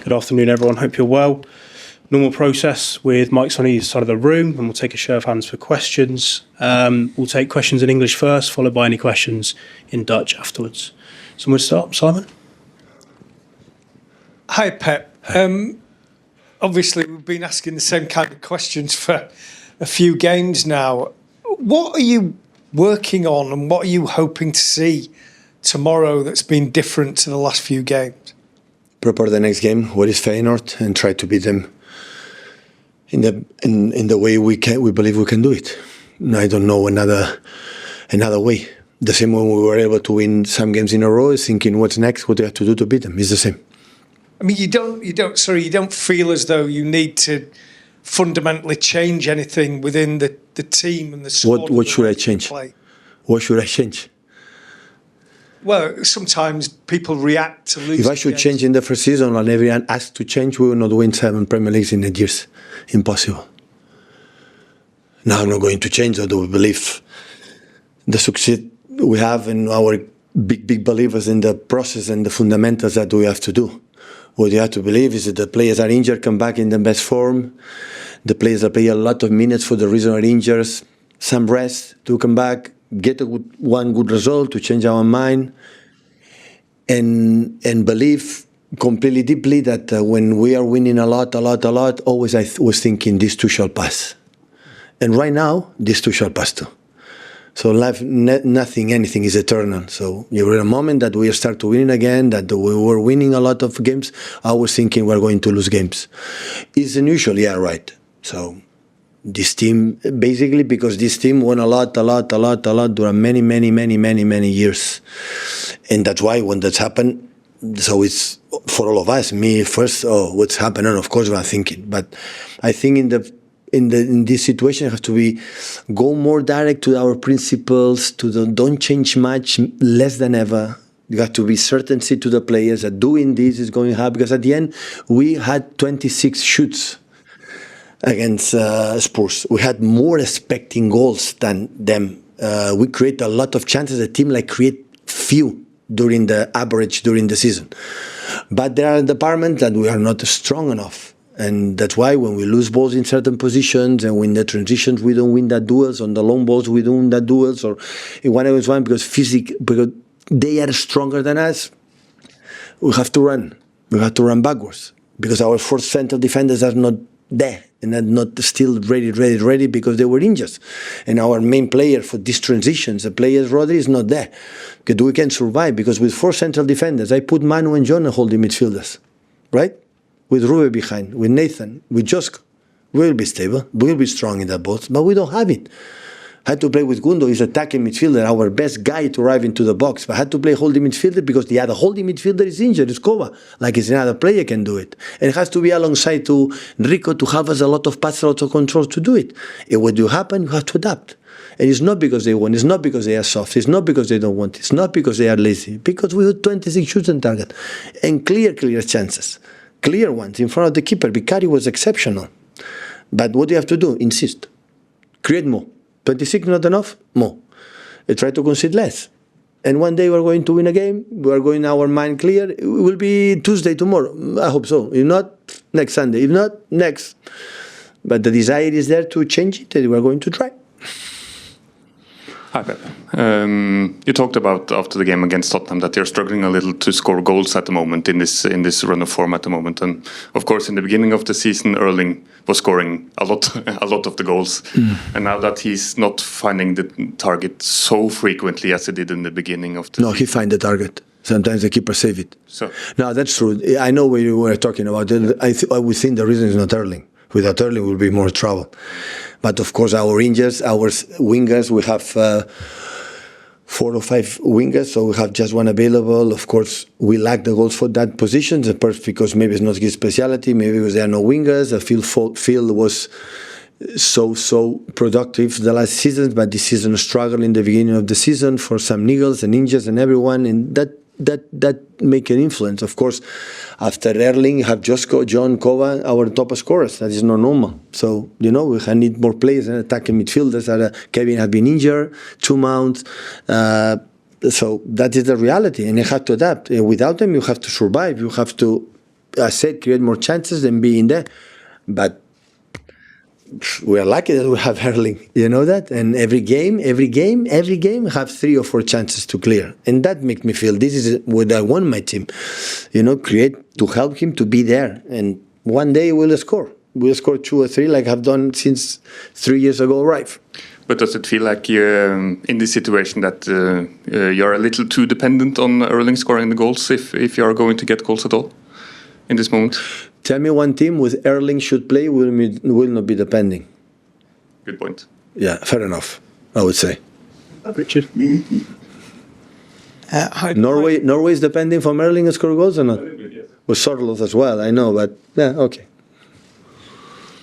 Good afternoon, everyone. Hope you're well. Normal process with mics on either side of the room, and we'll take a show of hands for questions. We'll take questions in English first, followed by any questions in Dutch afterwards. So we'll start. Simon? Hi, Pep. Obviously, we've been asking the same kind of questions for a few games now. What are you working on and what are you hoping to see tomorrow that's been different to the last few games? Prepare the next game, what is Feyenoord, and try to beat them in the way we believe we can do it. I don't know another way. The same way we were able to win some games in a row is thinking what's next, what do you have to do to beat them. It's the same. I mean, you don't feel as though you need to fundamentally change anything within the team and the squad. What should I change? What should I change? Well, sometimes people react to losing. If I should change in the first season and everyone asked to change, we will not win 7 Premier Leagues in 8 years. Impossible. Now I'm not going to change, although we believe the success we have and our big believers in the process and the fundamentals that we have to do. What you have to believe is that the players are injured, come back in the best form. The players that play a lot of minutes for the reason are injured. Some rest to come back, get one good result to change our mind, and believe completely deeply that when we are winning a lot, always I was thinking these two shall pass. And right now, these two shall pass too. So life, anything is eternal. So you were a moment that we start to winning again, that we were winning a lot of games. I was thinking we're going to lose games. It's unusual, yeah, right. So this team, basically because this team won a lot during many years. And that's why when that's happened, so it's for all of us, me first, what's happened? And of course we're thinking. But I think in this situation, you have to go more direct to our principles, don't change much, less than ever. You have to be certainty to the players that doing this is going to happen. Because at the end, we had 26 shoots against Spurs. We had more expecting goals than them. We create a lot of chances. The team create few during the average during the season. But there are departments that we are not strong enough. And that's why when we lose balls in certain positions and win the transitions, we don't win that duels. On the long balls, we don't win that duels. Or in one against one, because they are stronger than us, we have to run. We have to run backwards. Because our first central defenders are not there and are not still ready because they were injured. And our main player for these transitions, the player Rodri, is not there. Because we can survive. Because with 4 central defenders, I put Manu and John holding midfielders. Right? With Ruben behind, with Nathan, with Josko. We'll be stable, we'll be strong in that box, but we don't have it. I had to play with Gundo, he's attacking midfielder, our best guy to arrive into the box. But I had to play holding midfielder because the other holding midfielder is injured, it's Kova. It's another player can do it. And it has to be alongside to Rico to have us a lot of passes, a lot of control to do it. And what will happen, you have to adapt. And it's not because they want, it's not because they are soft, it's not because they don't want, it's not because they are lazy. Because we had 26 shoots on target. And clear chances. Clear ones in front of the keeper. Vicari was exceptional. But what do you have to do? Insist. Create more. 26 not enough? More. Try to concede less. And one day we're going to win a game. We're going our mind clear. It will be Tuesday tomorrow. I hope so. If not, next Sunday. If not, next. But the desire is there to change it, and we're going to try. Hi, Pep. You talked about after the game against Tottenham that you're struggling a little to score goals at the moment in this run of form at the moment. And of course, in the beginning of the season, Erling was scoring a lot of the goals. And now that he's not finding the target so frequently as he did in the beginning of the season. No, he finds the target. Sometimes the keeper save it. So no, that's true. I know what you were talking about. I would think the reason is not Erling. Without Erling, we'll be more trouble. But of course, our wingers, we have 4 or 5 wingers, so we have just one available. Of course, we lack the goals for that position, because maybe it's not his speciality, maybe because there are no wingers. The field was so productive the last season, but this season struggled in the beginning of the season for some niggles and injuries and everyone, and that make an influence. Of course, after Erling, you have Josko, John, Kova, our top scorers. That is not normal. So, we need more players and attacking midfielders. Kevin has been injured, 2 months. So that is the reality, and you have to adapt. Without them, you have to survive. You have to I said, create more chances than being there. But we are lucky that we have Erling, you know that? And every game, have 3 or 4 chances to clear. And that makes me feel this is what I want my team, create to help him to be there. And one day we'll score. We'll score 2 or 3 like I've done since 3 years ago, right? But does it feel like in this situation that you're a little too dependent on Erling scoring the goals if you are going to get goals at all in this moment? Tell me one team with Erling should play will not be depending. Good point. Yeah, fair enough, I would say. Richard? Norway is depending from Erling to score goals or not? With Sorloth as well, I know, but yeah, okay.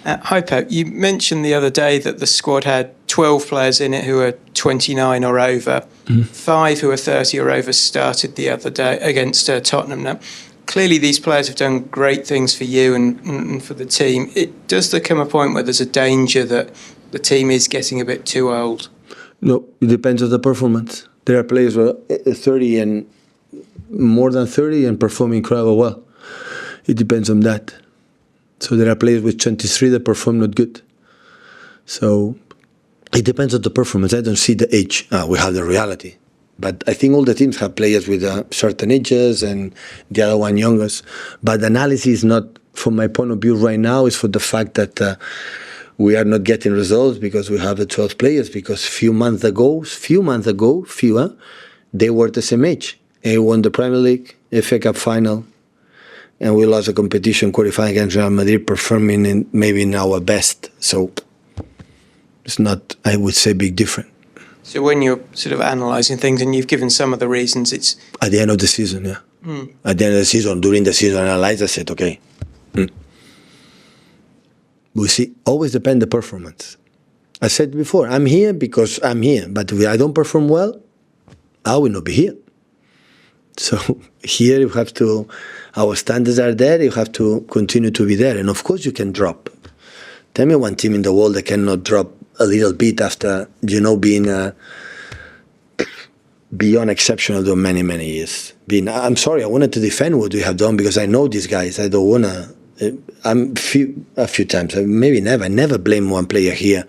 Hi Pep, you mentioned the other day that the squad had 12 players in it who are 29 or over. 5 who are 30 or over started the other day against Tottenham. Now, clearly these players have done great things for you and for the team. Does there come a point where there's a danger that the team is getting a bit too old? No, it depends on the performance. There are players who are 30 and more than 30 and performing incredibly well. It depends on that. So there are players with 23 that perform not good. So it depends on the performance. I don't see the age. We have the reality. But I think all the teams have players with certain ages and the other one youngest. But the analysis is not, from my point of view right now, is for the fact that we are not getting results because we have the 12 players. Because few months ago, they were the same age. They won the Premier League, FA Cup final, and we lost a competition qualifying against Real Madrid, performing maybe in our best. So it's not, I would say, big difference. So when you're sort of analysing things, and you've given some of the reasons, it's... At the end of the season, yeah. At the end of the season, during the season, I analyzed, I said, okay. We see, always depend the performance. I said before, I'm here because I'm here. But if I don't perform well, I will not be here. So here you have to, our standards are there, you have to continue to be there. And of course you can drop. Tell me one team in the world that cannot drop a little bit after, being beyond exceptional for many, many years. I'm sorry, I wanted to defend what we have done because I know these guys. I don't want to, a few times, maybe never, I never blame one player here.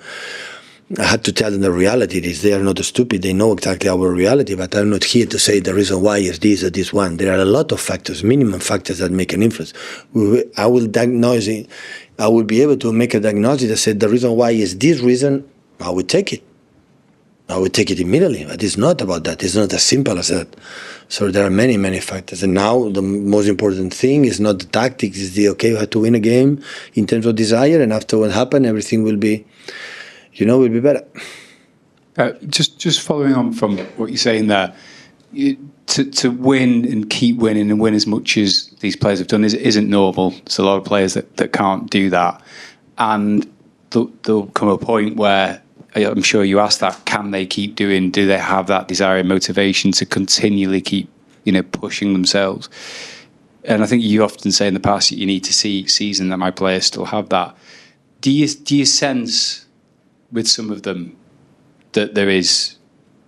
I had to tell them the reality is they are not stupid. They know exactly our reality, but I'm not here to say the reason why is this or this one. There are a lot of factors, minimum factors that make an influence. I will diagnose it. I will be able to make a diagnosis that said the reason why is this reason. I will take it. I will take it immediately. But it's not about that. It's not as simple as that. So there are many, many factors. And now the most important thing is not the tactics. It's we have to win a game in terms of desire. And after what happened, everything will be... will be better. Just following on from what you're saying there, to win and keep winning and win as much as these players have done isn't normal. There's a lot of players that can't do that. And there'll come a point where, I'm sure you asked that, can they keep doing, do they have that desire and motivation to continually keep, pushing themselves? And I think you often say in the past that you need to see season that my players still have that. Do you sense with some of them that there is,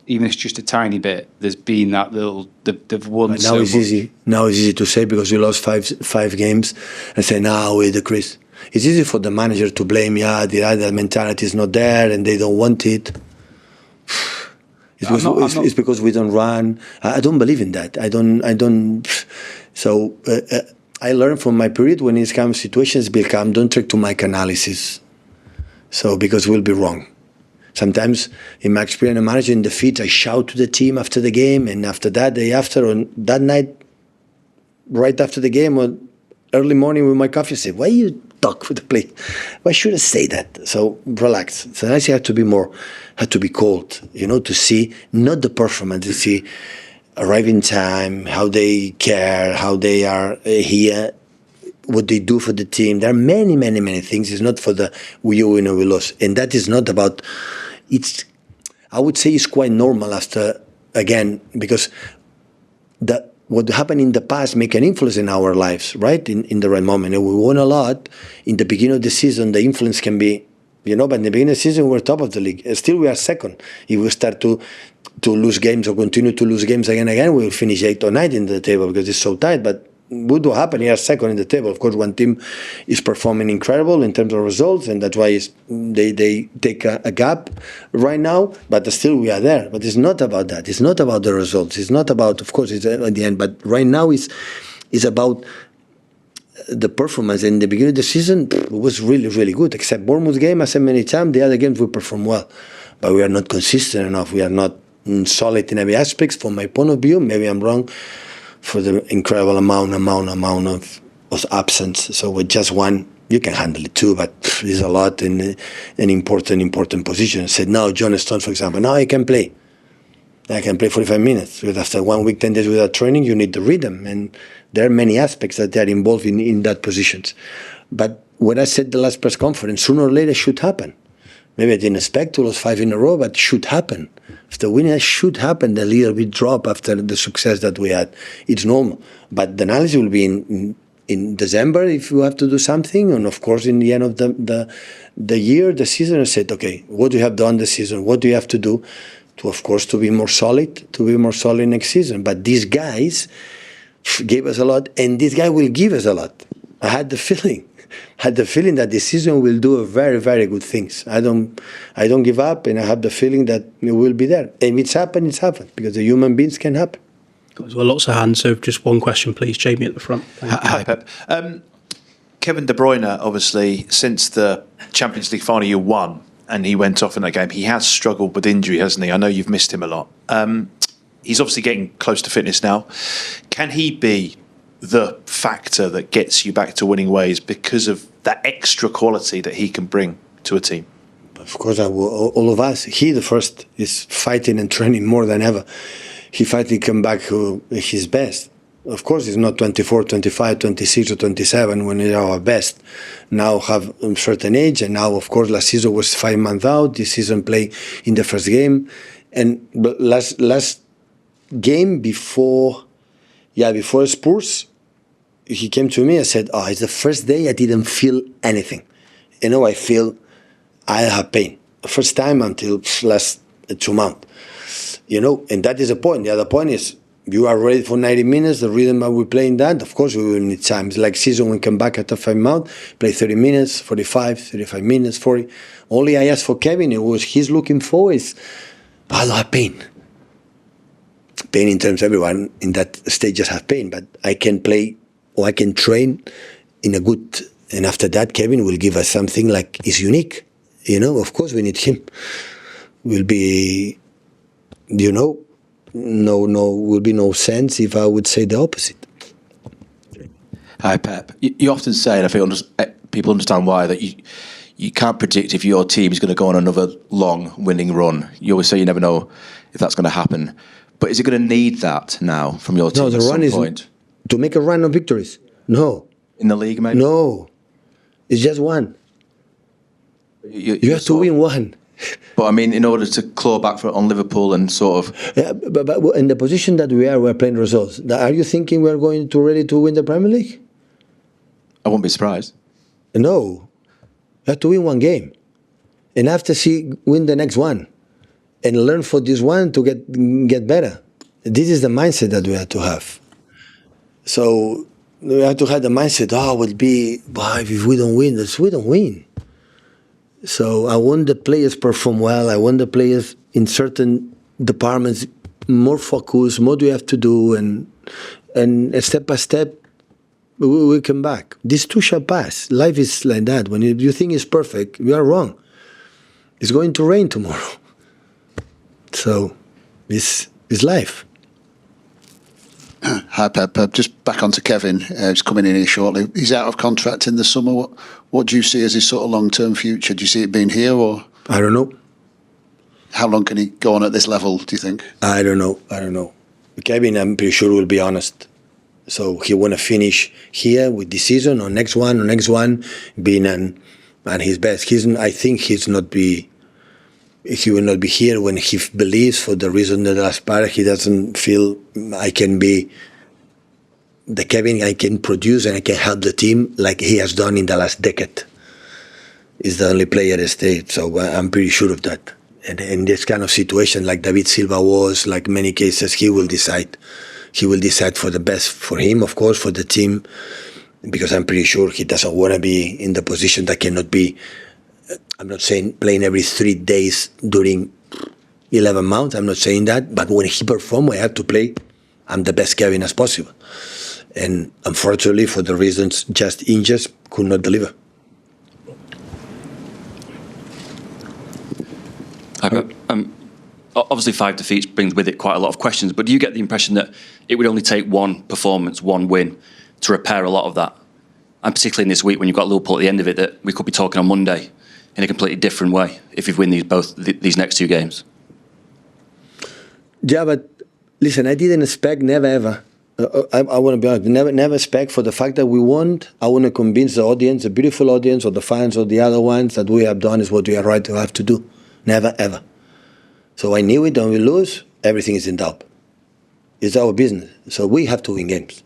even if it's just a tiny bit, there's been that little, they've won now so it's much. easy. Now it's easy to say because we lost five games and say, now we decrease. It's easy for the manager to blame, the mentality is not there and they don't want it. It's because we don't run. I don't believe in that. I don't. So I learned from my period when these kind of situations become, don't try to make analysis. So, because we'll be wrong. Sometimes, in my experience, managing defeat, I shout to the team after the game, and after that, day after, on that night, right after the game, or early morning with my coffee, I say, why you talk with the play? Why should I say that? So, relax. So, I have to be had to be cold, to see, not the performance, to see arriving time, how they care, how they are here, what they do for the team. There are many, many, many things. It's not for the we win or we lose. And that is not about, I would say it's quite normal after, again, because what happened in the past make an influence in our lives, right? In the right moment. And we won a lot. In the beginning of the season, the influence can be, but in the beginning of the season, we're top of the league. Still, we are second. If we start to lose games or continue to lose games again, we will finish 8th or 9th in the table because it's so tight. But what will happen? He is second in the table. Of course, one team is performing incredible in terms of results, and that's why they take a gap right now. But still, we are there. But it's not about that. It's not about the results. It's not about, of course, it's at the end. But right now, it's about the performance. In the beginning of the season, it was really, really good. Except Bournemouth game, I said many times, the other games we perform well, but we are not consistent enough. We are not solid in every aspect. From my point of view, maybe I'm wrong, for the incredible amount of absence. So with just one, you can handle it too, but there's a lot in an important position. I said, now John Stones, for example, now I can play 45 minutes. Because after 1 week, 10 days without training, you need the rhythm. And there are many aspects that are involved in that positions. But when I said the last press conference, sooner or later it should happen. Maybe I didn't expect to lose 5 in a row, but it should happen. After winning, it should happen. The leader will drop after the success that we had. It's normal. But the analysis will be in December if you have to do something. And of course, in the end of the year, the season, I said, okay, what do you have done this season? What do you have to do to, of course, to be more solid next season? But these guys gave us a lot, and this guy will give us a lot. I had the feeling that this season will do very, very good things. I don't give up, and I have the feeling that it will be there. And it's happened, because the human beings can happen. Well, lots of hands, so just one question, please. Jamie at the front. Hi, Pep. Kevin De Bruyne, obviously, since the Champions League final you won, and he went off in that game, he has struggled with injury, hasn't he? I know you've missed him a lot. He's obviously getting close to fitness now. Can he be the factor that gets you back to winning ways because of that extra quality that he can bring to a team? Of course, all of us. He, the first, is fighting and training more than ever. He fighting come back to his best. Of course, it's not 24, 25, 26 or 27 when they're our best. Now have a certain age, and now, of course, last season was 5 months out. This season play in the first game. And last game before Spurs, he came to me and said, it's the first day I didn't feel anything. I feel I have pain. The first time until last 2 months. And that is the point. The other point is, you are ready for 90 minutes, the rhythm that we're playing that, of course we will need time. It's like season when we come back after 5 months, play 30 minutes, 45, 35 minutes, 40. Only I asked for Kevin, he's looking for is, I don't have pain. Pain in terms of everyone in that stage just have pain, but I can play or I can train in a good, and after that Kevin will give us something like is unique. Of course we need him. Will be, will be no sense if I would say the opposite. Hi, Pep. You often say, and I think people understand why, that you can't predict if your team is going to go on another long winning run. You always say you never know if that's going to happen. But is it going to need that now from your team at some point? To make a run of victories. No. In the league, maybe? No. It's just one. You have to win one. But I mean, in order to claw back on Liverpool and sort of... Yeah, but in the position that we're playing results. Are you thinking we're going to ready to win the Premier League? I won't be surprised. No. You have to win one game. And after win the next one. And learn for this one to get better. This is the mindset that we have to have. So we have to have the mindset, will be, if we don't win, we don't win. So I want the players perform well. I want the players in certain departments more focused, more do we have to do, and step by step, we come back. This too shall pass. Life is like that. When you think it's perfect, you are wrong. It's going to rain tomorrow. So it's life. Hi, Pep. Just back onto Kevin. He's coming in here shortly. He's out of contract in the summer. What do you see as his sort of long-term future? Do you see it being here or? I don't know. How long can he go on at this level, do you think? I don't know. Kevin, I'm pretty sure, will be honest. So he want to finish here with this season or next one, being at his best. I think he will not be here when he believes, for the reason that last part, he doesn't feel I can be the Kevin I can produce and I can help the team like he has done in the last decade. He's the only player that stayed, so I'm pretty sure of that. And in this kind of situation, like David Silva was, like many cases, he will decide. he will decide for the best for him, of course, for the team, because I'm pretty sure he doesn't want to be in the position that cannot be, I'm not saying playing every 3 days during 11 months, I'm not saying that, but when he performs, I have to play, I'm the best Kevin as possible. And unfortunately, for the reasons just injured, could not deliver. Obviously 5 defeats brings with it quite a lot of questions, but do you get the impression that it would only take one performance, one win, to repair a lot of that? And particularly in this week when you've got Liverpool at the end of it, that we could be talking on Monday in a completely different way if you win these next 2 games. Yeah, but listen, I didn't expect, never ever. I want to be honest, never expect for the fact that we won. I want to convince the audience, the beautiful audience, or the fans, or the other ones that we have done is what we are right to have to do. Never ever. So I knew it, and we lose, everything is in doubt. It's our business. So we have to win games.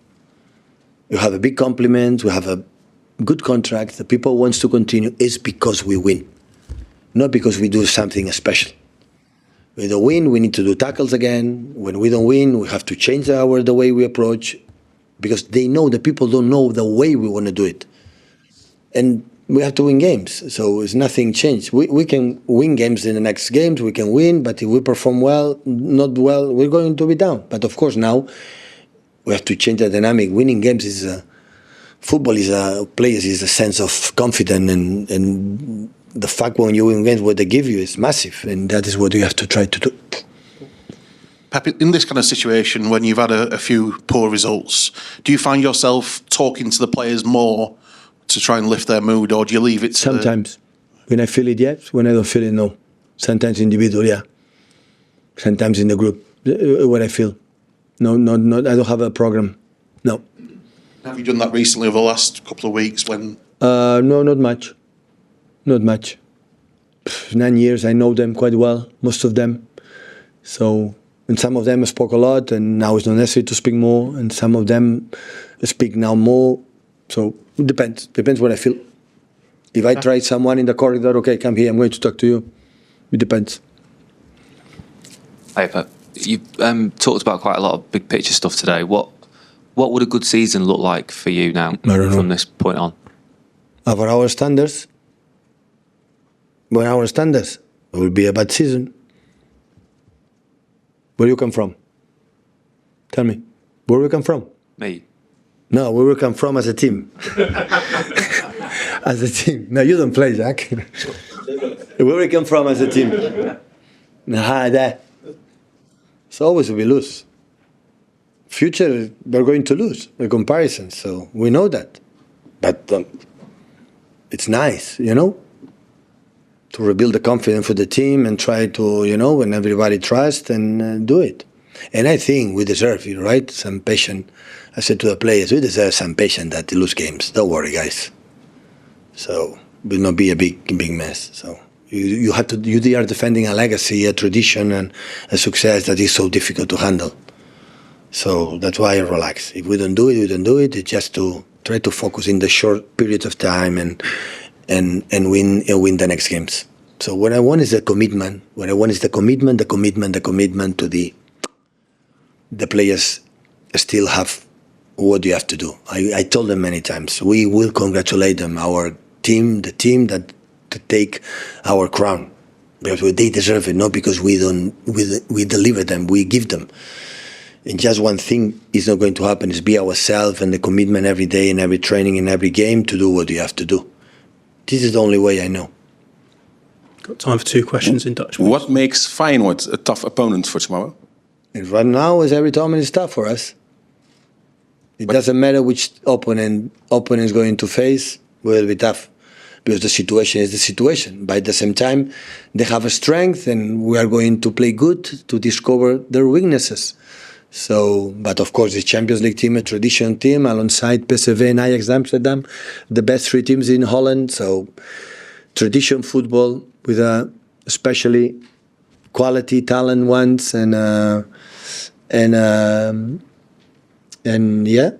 We have a big compliment, we have a good contract, the people want to continue. It's because we win, not because we do something special. When we don't win, we need to do tackles again. When we don't win, we have to change the way we approach, because they know, the people don't know the way we want to do it. And we have to win games, so it's nothing changed. We can win games in the next games, we can win, but if we perform well, not well, we're going to be down. But of course now, we have to change the dynamic. Winning games is, football is players is a sense of confidence, and the fact when you win games, what they give you is massive, and that is what you have to try to do. Pep, in this kind of situation, when you've had a few poor results, do you find yourself talking to the players more to try and lift their mood, or do you leave it to... Sometimes. When I feel it, yes. When I don't feel it, no. Sometimes individual, yeah. Sometimes in the group, what I feel. No, I don't have a program. No. Have you done that recently over the last couple of weeks when... No, not much. Not much. 9 years, I know them quite well, most of them. So, and some of them spoke a lot, and now it's not necessary to speak more, and some of them speak now more. So it depends. Depends what I feel. If I try someone in the corridor, okay, come here, I'm going to talk to you. It depends. Hey, Pep. You've talked about quite a lot of big picture stuff today. What would a good season look like for you now from this point on? For our standards, it will be a bad season. Where you come from? Tell me. Where we come from? Me. No, where we come from as a team. As a team. No, you don't play, Jack. Where we come from as a team. That. So always we lose. Future, we're going to lose the comparison, so we know that. But it's nice, to rebuild the confidence for the team and try to, when everybody trusts and do it. And I think we deserve it, right? Some patience. I said to the players, we deserve some patience that they lose games. Don't worry, guys. So it will not be a big mess. So you have to. You are defending a legacy, a tradition, and a success that is so difficult to handle. So that's why I relax. If we don't do it, we don't do it. It's just to try to focus in the short periods of time and win the next games. So what I want is the commitment. What I want is the commitment to the players still have what you have to do. I told them many times, we will congratulate them, our team, the team that to take our crown, because they deserve it, not because we deliver them, we give them. And just one thing is not going to happen, is be ourselves and the commitment every day in every training, in every game to do what you have to do. This is the only way I know. Got time for 2 questions in Dutch. Please. What makes Feyenoord a tough opponent for tomorrow? And right now, is every tournament is tough for us. It doesn't matter which opponent is going to face, will be tough. Because the situation is the situation. But at the same time, they have a strength, and we are going to play good to discover their weaknesses. So, but of course, the Champions League team, a traditional team, alongside PSV and Ajax Amsterdam, the best 3 teams in Holland. So, tradition football with especially quality, talent ones, and yeah.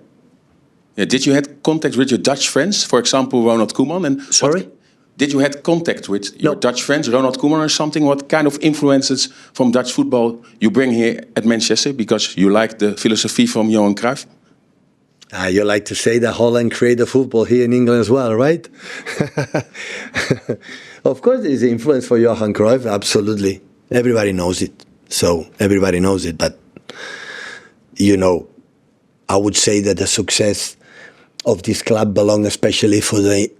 Yeah. Did you have contact with your Dutch friends, for example, Ronald Koeman? And sorry. Did you have contact with your Dutch friends, Ronald Koeman or something? What kind of influences from Dutch football you bring here at Manchester because you like the philosophy from Johan Cruyff? You like to say that Holland created football here in England as well, right? Of course, there's influence for Johan Cruyff, absolutely. Everybody knows it. So everybody knows it. But, I would say that the success of this club belongs especially for the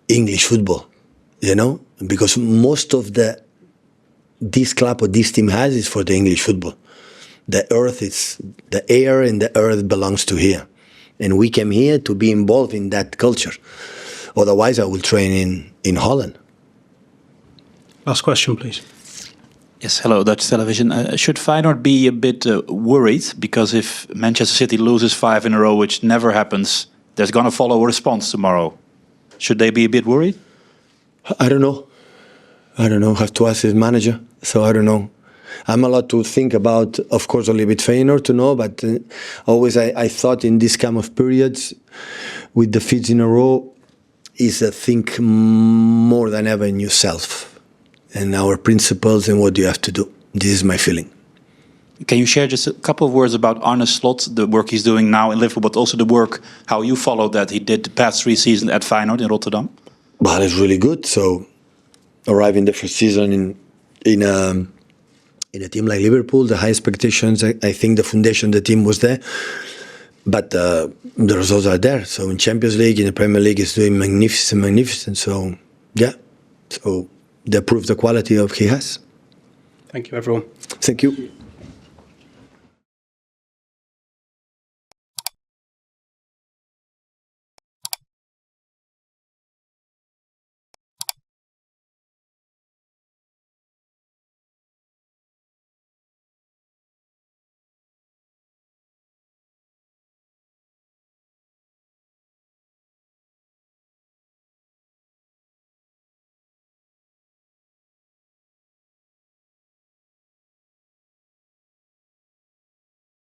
English football, because most of this club or this team has is for the English football. The air and the earth belongs to here. And we came here to be involved in that culture. Otherwise, I will train in Holland. Last question, please. Yes, hello, Dutch television. Should Feyenoord be a bit worried? Because if Manchester City loses 5 in a row, which never happens, there's going to follow a response tomorrow. Should they be a bit worried? I don't know. Have to ask his manager. So I don't know. I'm allowed to think about, of course, a little bit Feyenoord to know, but always I thought in this kind of periods, with the defeats in a row, is think more than ever in yourself and our principles and what you have to do. This is my feeling. Can you share just a couple of words about Arne Slot, the work he's doing now in Liverpool, but also the work, how you followed that he did the past 3 seasons at Feyenoord in Rotterdam? Well, it's really good. So arriving the first season in a team like Liverpool, the high expectations, I think the foundation, the team was there. But the results are there. So in Champions League, in the Premier League, it's doing magnificent. So, yeah. So they prove the quality of he has. Thank you, everyone. Thank you.